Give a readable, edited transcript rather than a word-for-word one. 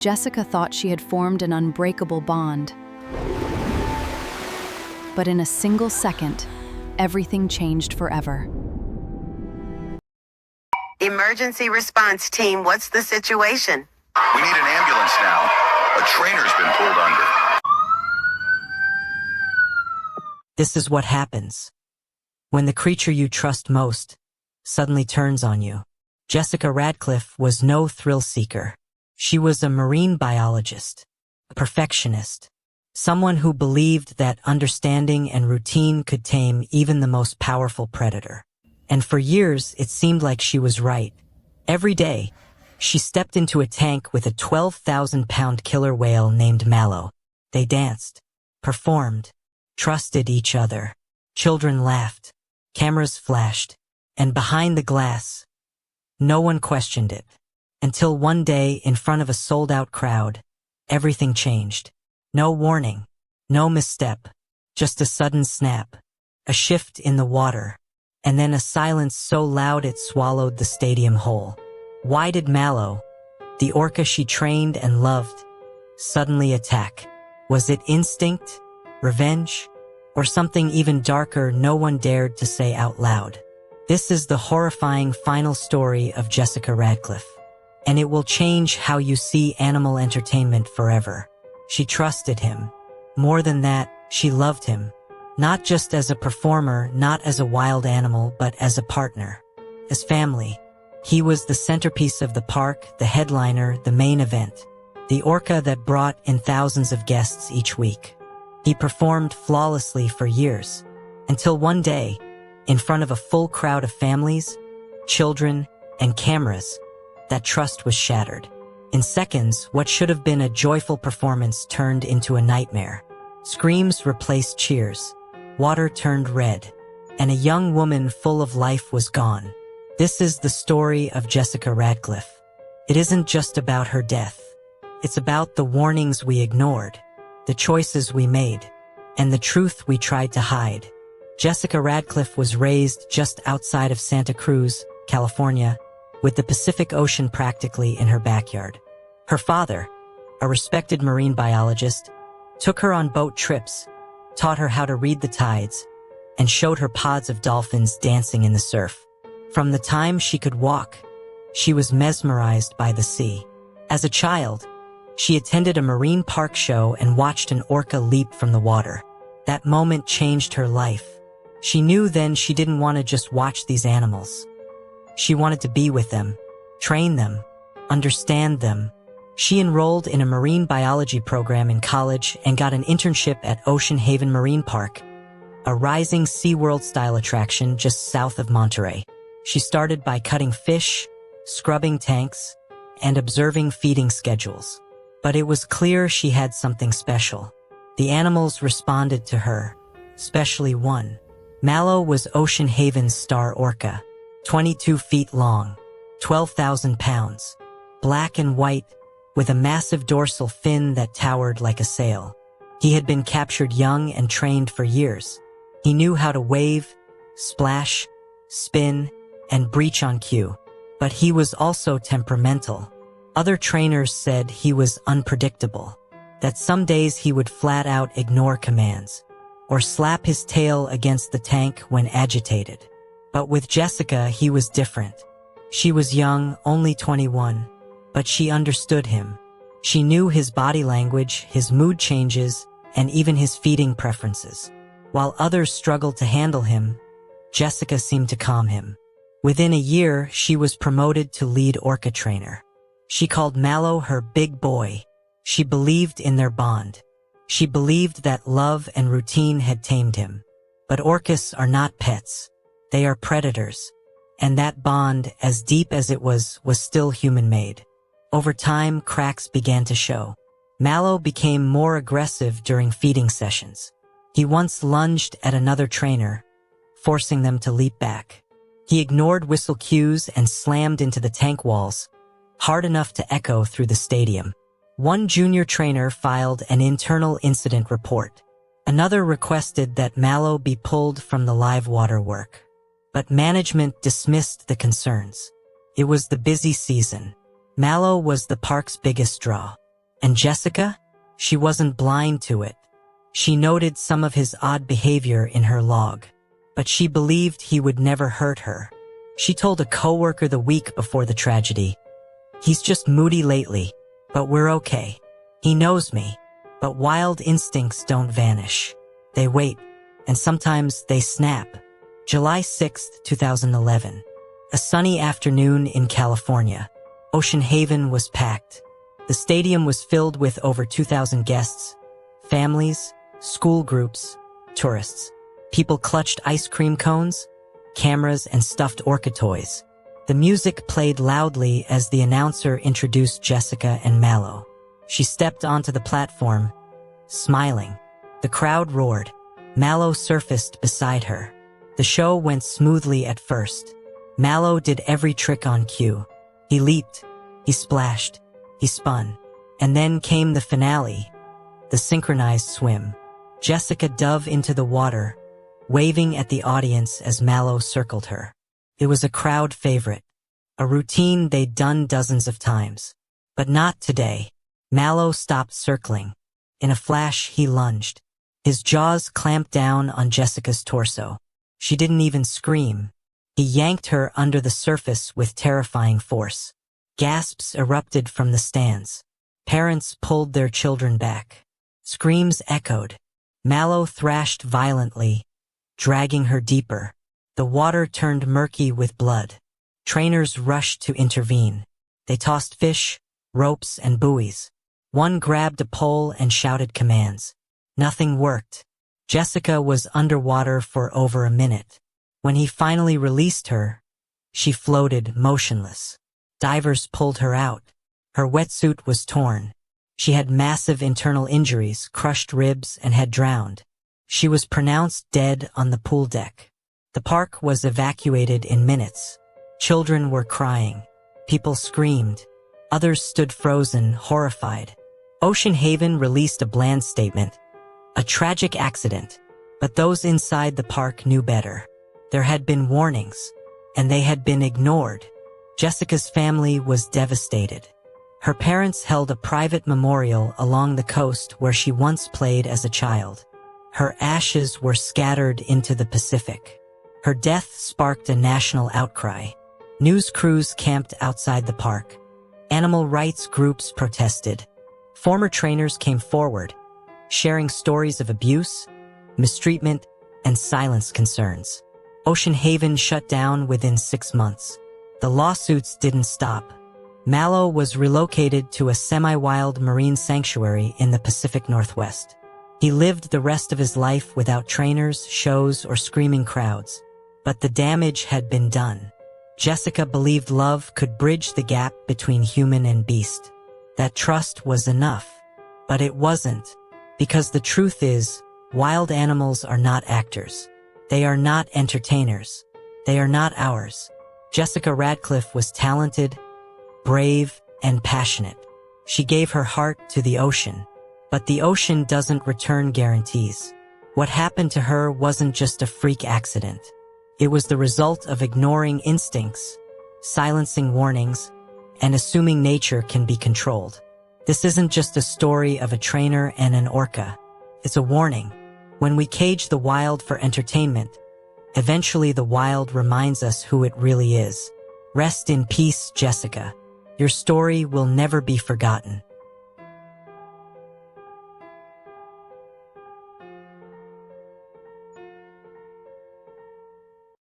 Jessica thought she had formed an unbreakable bond. But in a single second, everything changed forever. Emergency response team, what's the situation? We need an ambulance now. A trainer's been pulled under. This is what happens when the creature you trust most suddenly turns on you. Jessica Radcliffe was no thrill seeker. She was a marine biologist, a perfectionist, someone who believed that understanding and routine could tame even the most powerful predator. And for years, it seemed like she was right. Every day, she stepped into a tank with a 12,000-pound killer whale named Mallow. They danced, performed, trusted each other. Children laughed, cameras flashed, and behind the glass, no one questioned it. Until one day, in front of a sold-out crowd, everything changed. No warning, no misstep, just a sudden snap, a shift in the water, and then a silence so loud it swallowed the stadium whole. Why did Mallow, the orca she trained and loved, suddenly attack? Was it instinct, revenge, or something even darker no one dared to say out loud? This is the horrifying final story of Jessica Radcliffe, and it will change how you see animal entertainment forever. She trusted him. More than that, she loved him. Not just as a performer, not as a wild animal, but as a partner, as family. He was the centerpiece of the park, the headliner, the main event, the orca that brought in thousands of guests each week. He performed flawlessly for years, until one day, in front of a full crowd of families, children, and cameras, that trust was shattered. In seconds, what should have been a joyful performance turned into a nightmare. Screams replaced cheers. Water turned red. And a young woman full of life was gone. This is the story of Jessica Radcliffe. It isn't just about her death. It's about the warnings we ignored, the choices we made, and the truth we tried to hide. Jessica Radcliffe was raised just outside of Santa Cruz, California, with the Pacific Ocean practically in her backyard. Her father, a respected marine biologist, took her on boat trips, taught her how to read the tides, and showed her pods of dolphins dancing in the surf. From the time she could walk, she was mesmerized by the sea. As a child, she attended a marine park show and watched an orca leap from the water. That moment changed her life. She knew then she didn't want to just watch these animals. She wanted to be with them, train them, understand them. She enrolled in a marine biology program in college and got an internship at Ocean Haven Marine Park, a rising SeaWorld-style attraction just south of Monterey. She started by cutting fish, scrubbing tanks, and observing feeding schedules. But it was clear she had something special. The animals responded to her, especially one. Mallow was Ocean Haven's star orca. 22 feet long, 12,000 pounds, black and white, with a massive dorsal fin that towered like a sail. He had been captured young and trained for years. He knew how to wave, splash, spin, and breach on cue. But he was also temperamental. Other trainers said he was unpredictable, that some days he would flat out ignore commands, or slap his tail against the tank when agitated. But with Jessica, he was different. She was young, only 21, but she understood him. She knew his body language, his mood changes, and even his feeding preferences. While others struggled to handle him, Jessica seemed to calm him. Within a year, she was promoted to lead orca trainer. She called Mallow her big boy. She believed in their bond. She believed that love and routine had tamed him. But orcas are not pets. They are predators, and that bond, as deep as it was still human-made. Over time, cracks began to show. Mallow became more aggressive during feeding sessions. He once lunged at another trainer, forcing them to leap back. He ignored whistle cues and slammed into the tank walls, hard enough to echo through the stadium. One junior trainer filed an internal incident report. Another requested that Mallow be pulled from the live water work. But management dismissed the concerns. It was the busy season. Mallow was the park's biggest draw. And Jessica? She wasn't blind to it. She noted some of his odd behavior in her log, but she believed he would never hurt her. She told a coworker the week before the tragedy, "He's just moody lately, but we're okay. He knows me." But wild instincts don't vanish. They wait, and sometimes they snap. July 6, 2011. A sunny afternoon in California. Ocean Haven was packed. The stadium was filled with over 2,000 guests, families, school groups, tourists. People clutched ice cream cones, cameras, and stuffed Orca toys. The music played loudly as the announcer introduced Jessica and Mallow. She stepped onto the platform, smiling. The crowd roared. Mallow surfaced beside her. The show went smoothly at first. Mallow did every trick on cue. He leaped, he splashed, he spun. And then came the finale, the synchronized swim. Jessica dove into the water, waving at the audience as Mallow circled her. It was a crowd favorite, a routine they'd done dozens of times. But not today. Mallow stopped circling. In a flash, he lunged. His jaws clamped down on Jessica's torso. She didn't even scream. He yanked her under the surface with terrifying force. Gasps erupted from the stands. Parents pulled their children back. Screams echoed. Mallow thrashed violently, dragging her deeper. The water turned murky with blood. Trainers rushed to intervene. They tossed fish, ropes, and buoys. One grabbed a pole and shouted commands. Nothing worked. Jessica was underwater for over a minute. When he finally released her, she floated motionless. Divers pulled her out. Her wetsuit was torn. She had massive internal injuries, crushed ribs, and had drowned. She was pronounced dead on the pool deck. The park was evacuated in minutes. Children were crying. People screamed. Others stood frozen, horrified. Ocean Haven released a bland statement, a tragic accident, but those inside the park knew better. There had been warnings, and they had been ignored. Jessica's family was devastated. Her parents held a private memorial along the coast where she once played as a child. Her ashes were scattered into the Pacific. Her death sparked a national outcry. News crews camped outside the park. Animal rights groups protested. Former trainers came forward, sharing stories of abuse, mistreatment, and silenced concerns. Ocean Haven shut down within 6 months. The lawsuits didn't stop. Mallow was relocated to a semi-wild marine sanctuary in the Pacific Northwest. He lived the rest of his life without trainers, shows, or screaming crowds. But the damage had been done. Jessica believed love could bridge the gap between human and beast. That trust was enough. But it wasn't. Because the truth is, wild animals are not actors. They are not entertainers. They are not ours. Jessica Radcliffe was talented, brave, and passionate. She gave her heart to the ocean. But the ocean doesn't return guarantees. What happened to her wasn't just a freak accident. It was the result of ignoring instincts, silencing warnings, and assuming nature can be controlled. This isn't just a story of a trainer and an orca. It's a warning. When we cage the wild for entertainment, eventually the wild reminds us who it really is. Rest in peace, Jessica. Your story will never be forgotten.